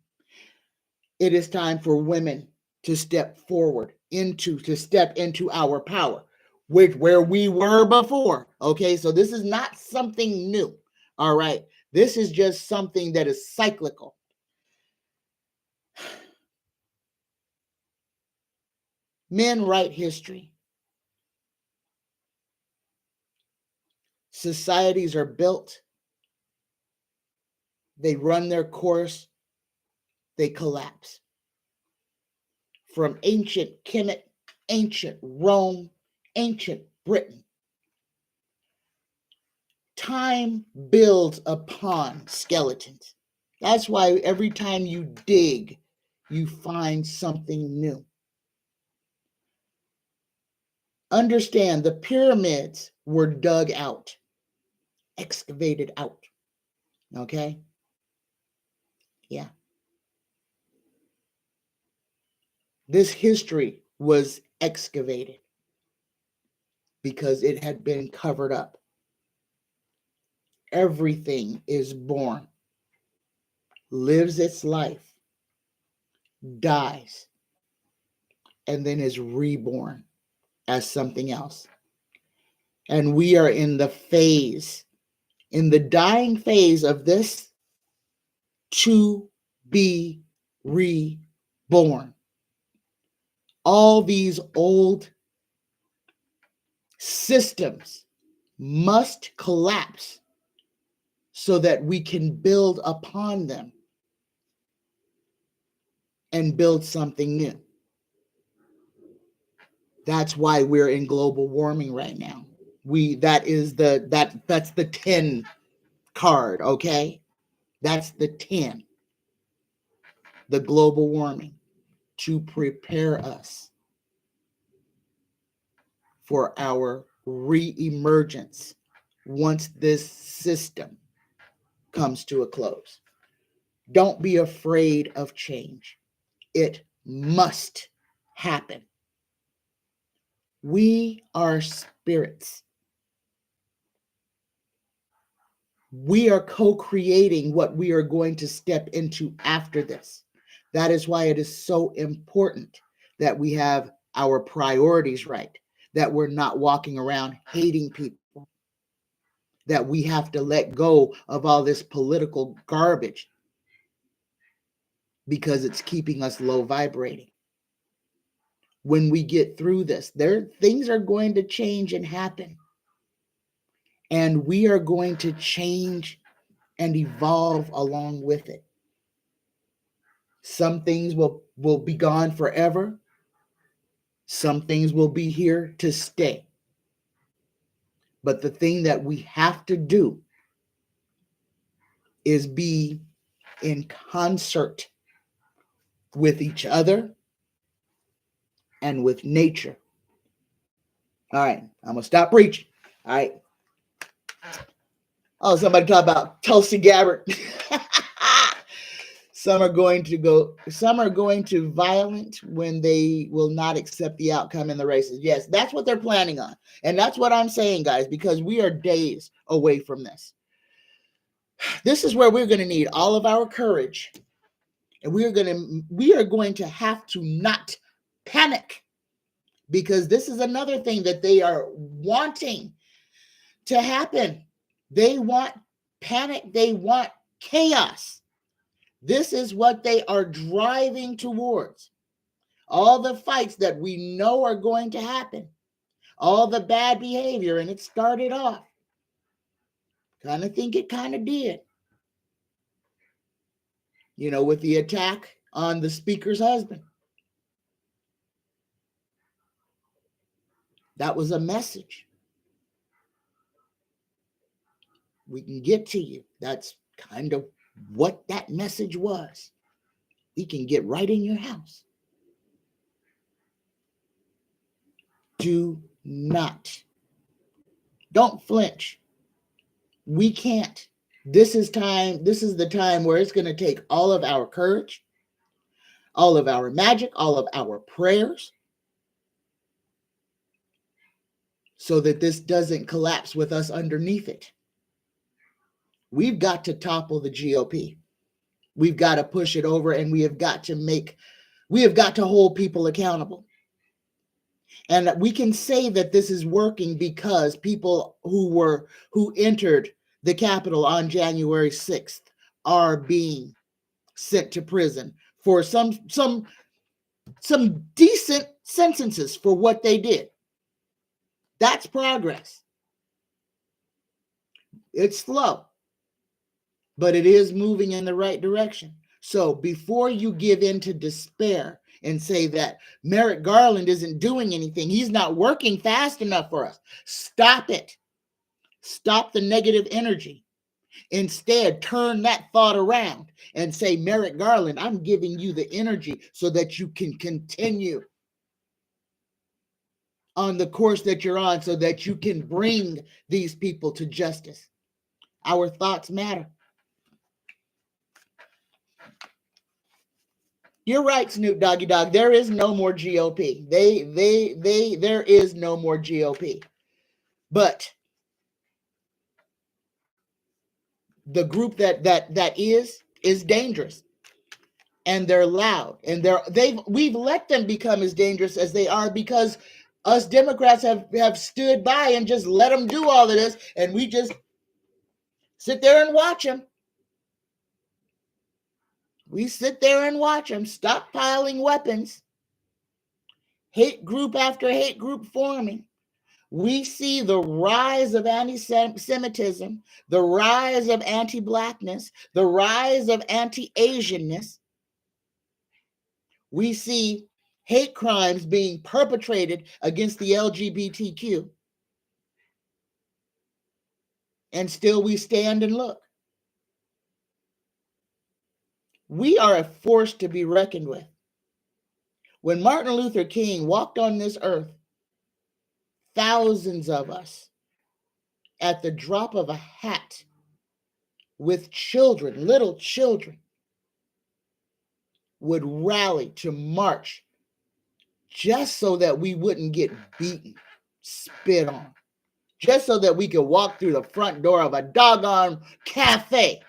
It is time for women to step forward to step into our power, where we were before. Okay, so this is not something new. All right, this is just something that is cyclical. Men write history. Societies are built. They run their course. They collapse. From ancient Kemet, ancient Rome, ancient Britain. Time builds upon skeletons. That's why every time you dig, you find something new. Understand, the pyramids were dug out, excavated out. Okay? Yeah. This history was excavated because it had been covered up. Everything is born, lives its life, dies, and then is reborn as something else. And we are in the dying phase of this to be reborn. All these old systems must collapse so that we can build upon them and build something new. That's why we're in global warming right now. That's the 10 card, okay? That's the 10. The global warming, to prepare us for our re-emergence once this system comes to a close. Don't be afraid of change. It must happen. We are spirits. We are co-creating what we are going to step into after this. That is why it is so important that we have our priorities right, that we're not walking around hating people, that we have to let go of all this political garbage because it's keeping us low vibrating. When we get through this, things are going to change and happen. And we are going to change and evolve along with it. Some things will be gone forever. Some things will be here to stay. But the thing that we have to do is be in concert with each other and with nature. All right, I'm going to stop preaching. All right. Oh, somebody talk about Tulsi Gabbard. Some are going to violent when they will not accept the outcome in the races. Yes, that's what they're planning on. And that's what I'm saying, guys, because we are days away from this. This is where we're going to need all of our courage. And we are going to have to not panic, because this is another thing that they are wanting to happen. They want panic. They want chaos. This is what they are driving towards. All the fights that we know are going to happen, all the bad behavior, and it started off. Kind of think it kind of did. With the attack on the speaker's husband. That was a message. We can get to you. That's kind of what that message was. We can get right in your house. Do not. Don't flinch. We can't. This is the time where it's going to take all of our courage, all of our magic, all of our prayers, so that this doesn't collapse with us underneath it. We've got to topple the GOP. We've got to push it over, and we have got to hold people accountable. And we can say that this is working because people who entered the Capitol on January 6th are being sent to prison for some decent sentences for what they did. That's progress. It's slow, but it is moving in the right direction. So before you give in to despair and say that Merrick Garland isn't doing anything, he's not working fast enough for us, stop it. Stop the negative energy. Instead, turn that thought around and say, Merrick Garland, I'm giving you the energy so that you can continue on the course that you're on, so that you can bring these people to justice. Our thoughts matter. You're right, Snoop Doggy Dog. There is no more GOP. There is no more GOP. But the group that is dangerous, and they're loud, and we've let them become as dangerous as they are because us Democrats have stood by and just let them do all of this, and we just sit there and watch them. We sit there and watch them stockpiling weapons, hate group after hate group forming. We see the rise of anti-Semitism, the rise of anti-Blackness, the rise of anti-Asianness. We see hate crimes being perpetrated against the LGBTQ. And still we stand and look. We are a force to be reckoned with. When Martin Luther King walked on this earth, thousands of us, at the drop of a hat, with children, little children, would rally to march just so that we wouldn't get beaten, spit on, just so that we could walk through the front door of a doggone cafe.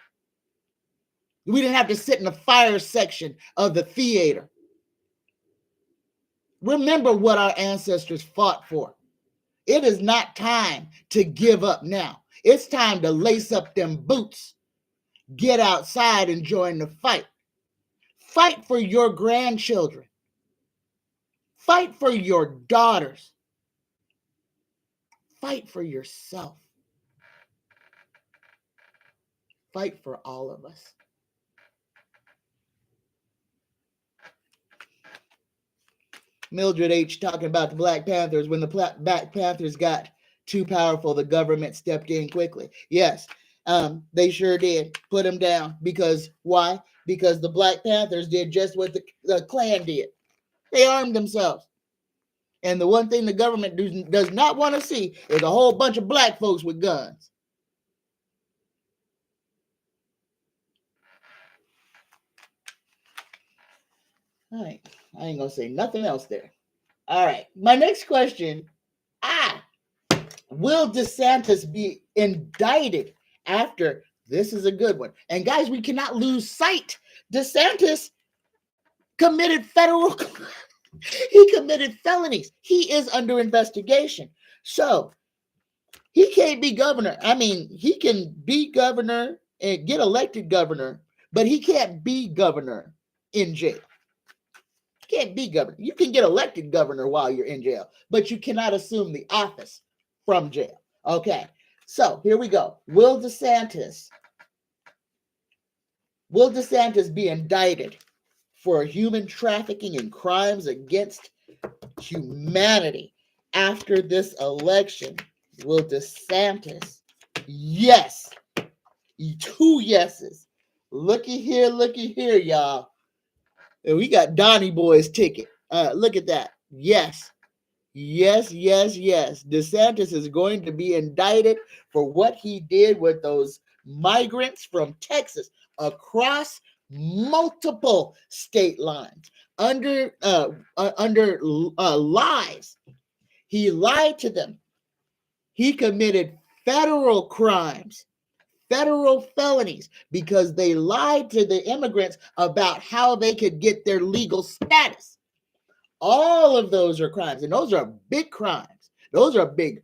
We didn't have to sit in the fire section of the theater. Remember what our ancestors fought for. It is not time to give up now. It's time to lace up them boots, get outside and join the fight. Fight for your grandchildren. Fight for your daughters. Fight for yourself. Fight for all of us. Mildred H. talking about the Black Panthers. When the Black Panthers got too powerful, the government stepped in quickly. Yes, they sure did. Put them down. Because why? Because the Black Panthers did just what the Klan did. They armed themselves. And the one thing the government does not want to see is a whole bunch of black folks with guns. All right. I ain't going to say nothing else there. All right. My next question. Will DeSantis be indicted after? This is a good one. And guys, we cannot lose sight. DeSantis committed he committed felonies. He is under investigation. So he can't be governor. I mean, he can be governor and get elected governor, but he can't be governor in jail. Can't be governor. You can get elected governor while you're in jail, but you cannot assume the office from jail. Okay, so here we go. Will DeSantis be indicted for human trafficking and crimes against humanity after this election? Will DeSantis? Yes. 2 yeses. Looky here, y'all. And we got Donnie Boy's ticket. Look at that. Yes. DeSantis is going to be indicted for what he did with those migrants from Texas across multiple state lines under lies. He lied to them. He committed federal crimes, federal felonies, because they lied to the immigrants about how they could get their legal status. All of those are crimes, and those are big crimes. Those are big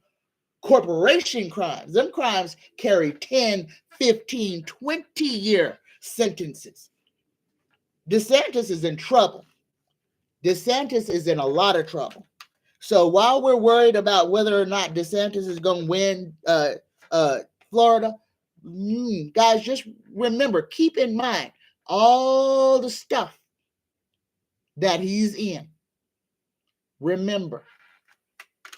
corporation crimes. Them crimes carry 10, 15, 20-year sentences. DeSantis is in trouble. DeSantis is in a lot of trouble. So while we're worried about whether or not DeSantis is going to win Florida, guys, just remember, keep in mind all the stuff that he's in. Remember,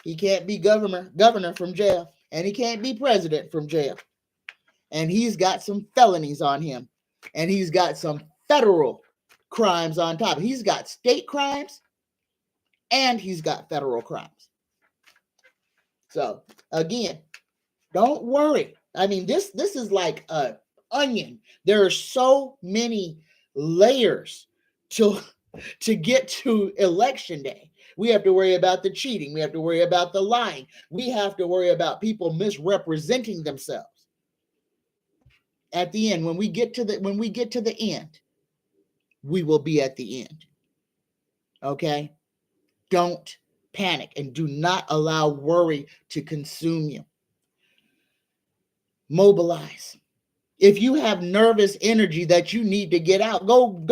he can't be governor from jail, and he can't be president from jail. And he's got some felonies on him, and he's got some federal crimes on top. He's got state crimes, and he's got federal crimes. So again, don't worry. I mean, this is like an onion. There are so many layers to to get to election day. We have to worry about the cheating. We have to worry about the lying. We have to worry about people misrepresenting themselves. At the end, when we get to the end, we will be at the end. Okay? Don't panic and do not allow worry to consume you. Mobilize. If you have nervous energy that you need to get out, go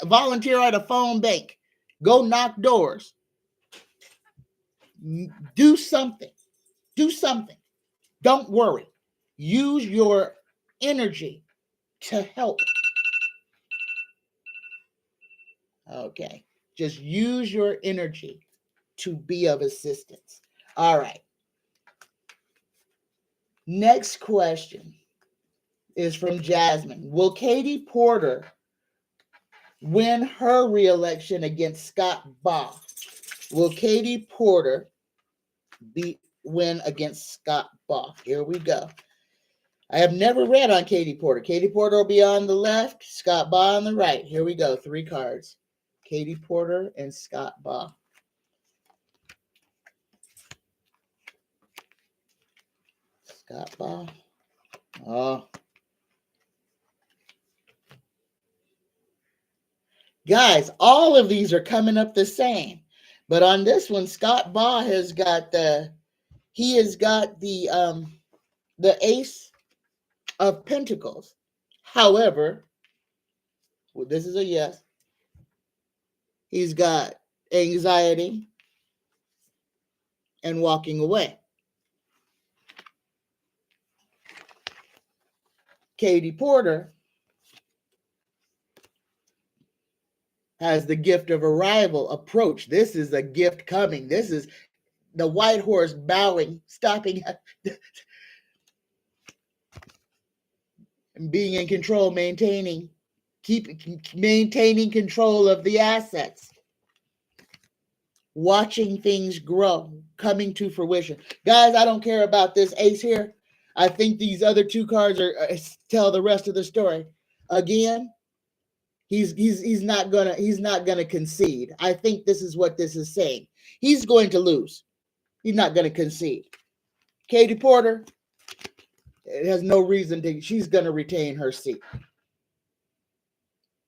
volunteer at a phone bank. Go knock doors. Do something. Do something. Don't worry. Use your energy to help. Okay. Just use your energy to be of assistance. All right. Next question is from Jasmine. Will Katie Porter win her reelection against Scott Baugh? Will Katie Porter win against Scott Baugh? Here we go. I have never read on Katie Porter. Katie Porter will be on the left, Scott Baugh on the right. Here we go. 3 cards. Katie Porter and Scott Baugh. Scott Baugh. Oh. Guys, all of these are coming up the same. But on this one, Scott Baugh has got the Ace of Pentacles. However, well, this is a yes. He's got anxiety and walking away. Katie Porter has the gift of arrival, approach. This is a gift coming. This is the white horse bowing, stopping, and being in control, maintaining control of the assets, watching things grow, coming to fruition. Guys, I don't care about this ace here. I think these other 2 cards tell the rest of the story. Again, he's not gonna concede. I think this is what this is saying. He's going to lose. He's not gonna concede. Katie Porter, it has no reason to. She's gonna retain her seat.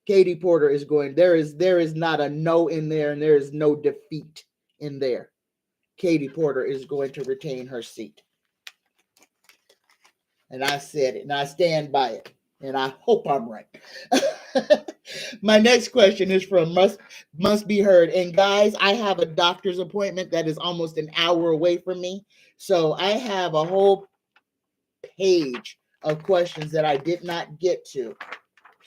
Katie Porter is going. There is not a no in there, and there is no defeat in there. Katie Porter is going to retain her seat. And I said it, and I stand by it, and I hope I'm right. My next question is from Must Be Heard. And guys, I have a doctor's appointment that is almost an hour away from me. So I have a whole page of questions that I did not get to.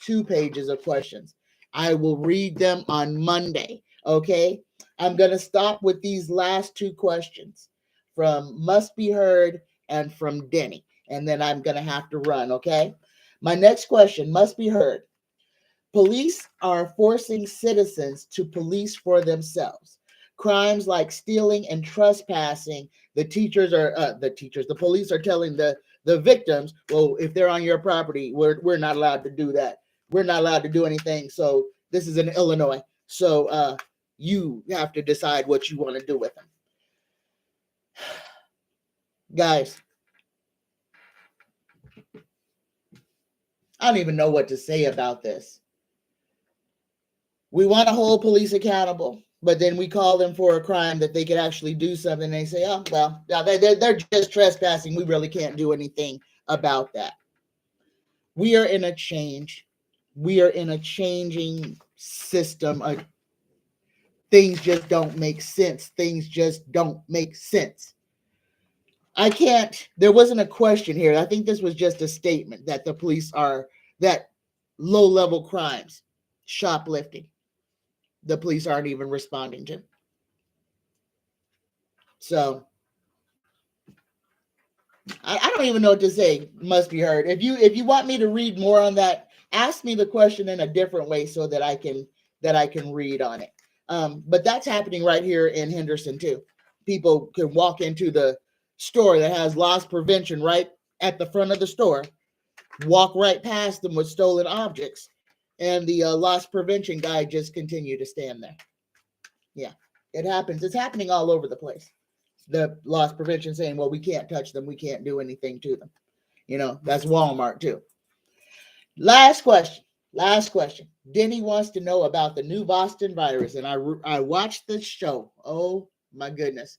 2 pages of questions. I will read them on Monday. Okay. I'm going to stop with these last 2 questions from Must Be Heard and from Denny. And then I'm going to have to run. Okay. My next question must be heard. Police are forcing citizens to police for themselves. Crimes like stealing and trespassing, the police are telling the victims, well, if they're on your property, we're not allowed to do that. We're not allowed to do anything. So this is in Illinois. So you have to decide what you want to do with them. Guys, I don't even know what to say about this. We want to hold police accountable, but then we call them for a crime that they could actually do something. And they say, oh, well, they're just trespassing. We really can't do anything about that. We are in a change. We are in a changing system. Things just don't make sense. Things just don't make sense. There wasn't a question here. I think this was just a statement that the police that low-level crimes, shoplifting, the police aren't even responding to. So I don't even know what to say. Must be heard. If you want me to read more on that, ask me the question in a different way so that I can read on it. But that's happening right here in Henderson too. People can walk into the store that has loss prevention right at the front of the store, walk right past them with stolen objects, and the loss prevention guy just continued to stand there. Yeah, it happens. It's happening all over the place. The loss prevention saying, well, we can't touch them. We can't do anything to them. You know, that's Walmart too. Last question. Last question. Denny wants to know about the new Boston virus. And I watched this show. Oh, my goodness.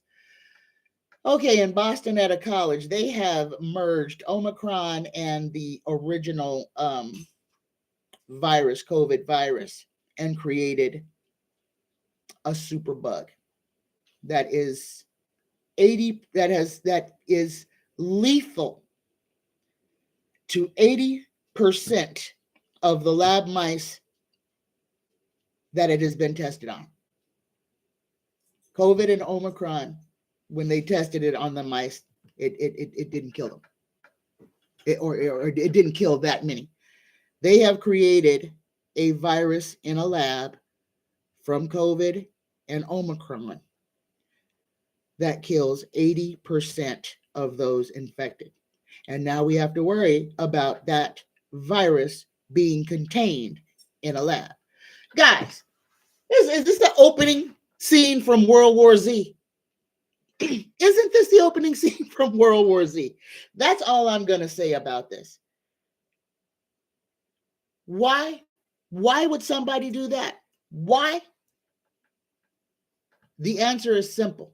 Okay, in Boston at a college, they have merged Omicron and the original virus, COVID virus, and created a super bug that is that is lethal to 80% of the lab mice that it has been tested on. COVID and Omicron, when they tested it on the mice, it didn't kill them. Or it didn't kill that many. They have created a virus in a lab from COVID and Omicron that kills 80% of those infected. And now we have to worry about that virus being contained in a lab. Guys, is this the opening scene from World War Z? Isn't this the opening scene from World War Z? That's all I'm going to say about this. Why? Why would somebody do that? Why? The answer is simple.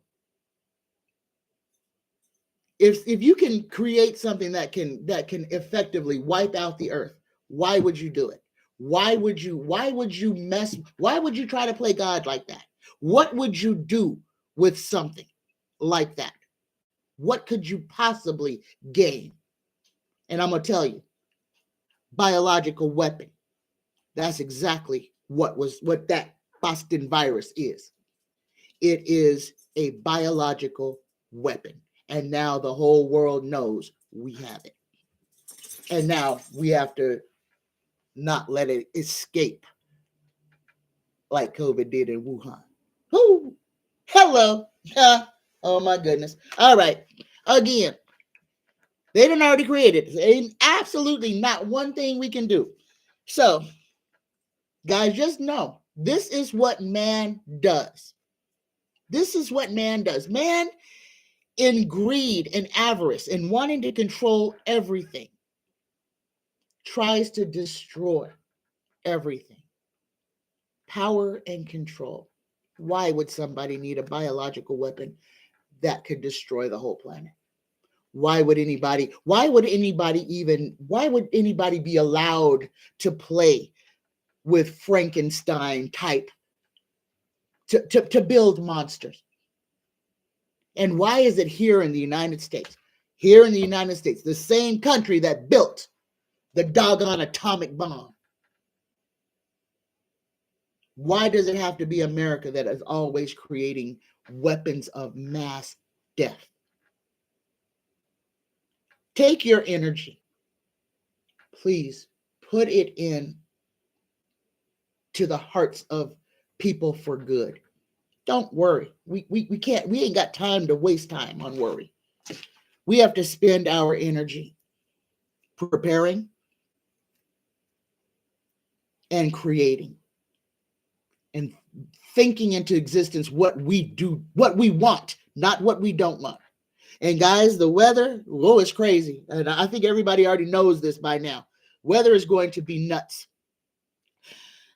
If you can create something that can effectively wipe out the earth, why would you do it? Why would you try to play God like that? What would you do with something like that? What could you possibly gain? And I'm going to tell you, biological weapon. That's exactly what that Boston virus is. It is a biological weapon. And now the whole world knows we have it. And now we have to not let it escape like COVID did in Wuhan. Ooh, hello. Oh my goodness. All right. Again, they didn't already create it. Ain't absolutely not one thing we can do. So, guys, just know this is what man does. This is what man does. Man, in greed and avarice and wanting to control everything, tries to destroy everything. Power and control. Why would somebody need a biological weapon that could destroy the whole planet? Why would anybody be allowed to play with Frankenstein type to build monsters? And why is it here in the United States? Here in the United States, the same country that built the doggone atomic bomb. Why does it have to be America that is always creating weapons of mass death? Take your energy. Please put it in to the hearts of people for good. Don't worry. We ain't got time to waste time on worry. We have to spend our energy preparing and creating and thinking into existence what we do, what we want, not what we don't want. And guys, the weather, it's crazy. And I think everybody already knows this by now. Weather is going to be nuts.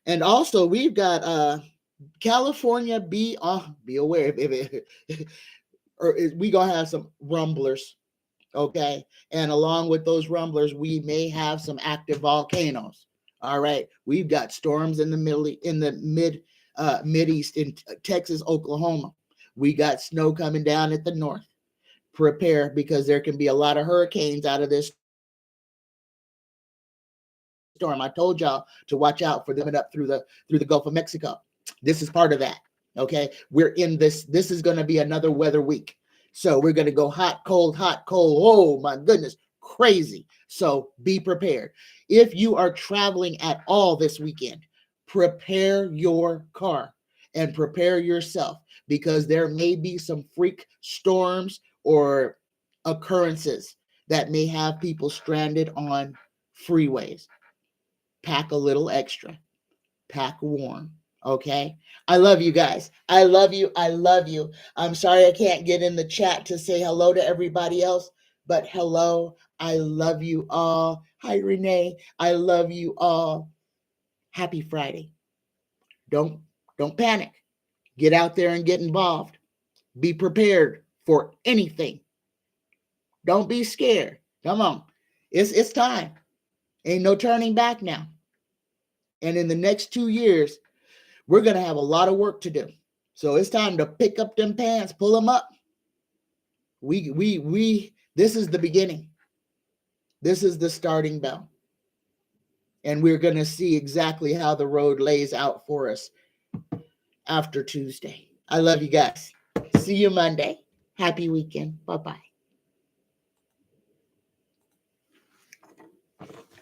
And also we've got California, be aware or we gonna have some rumblers, okay? And along with those rumblers, we may have some active volcanoes. All right, we've got storms in the Mideast in Texas, Oklahoma. We got snow coming down at the north. Prepare, because there can be a lot of hurricanes out of this storm. I told y'all to watch out for them up through the Gulf of Mexico. This is part of that. Okay, we're in this. This is going to be another weather week. So we're going to go hot, cold, hot, cold. Oh my goodness, crazy. So be prepared. If you are traveling at all this weekend, prepare your car and prepare yourself, because there may be some freak storms or occurrences that may have people stranded on freeways. pack a little extra, pack warm. Okay. I love you guys. I love you. I love you. I'm sorry I can't get in the chat to say hello to everybody else, but hello. I love you all. Hi, Renee. I love you all. Happy Friday. Don't panic. Get out there and get involved. Be prepared for anything. Don't be scared. Come on. It's time. Ain't no turning back now. And in the next 2 years, we're going to have a lot of work to do. So it's time to pick up them pants, pull them up. This is the beginning. This is the starting bell. And we're going to see exactly how the road lays out for us after Tuesday. I love you guys. See you Monday. Happy weekend. Bye-bye.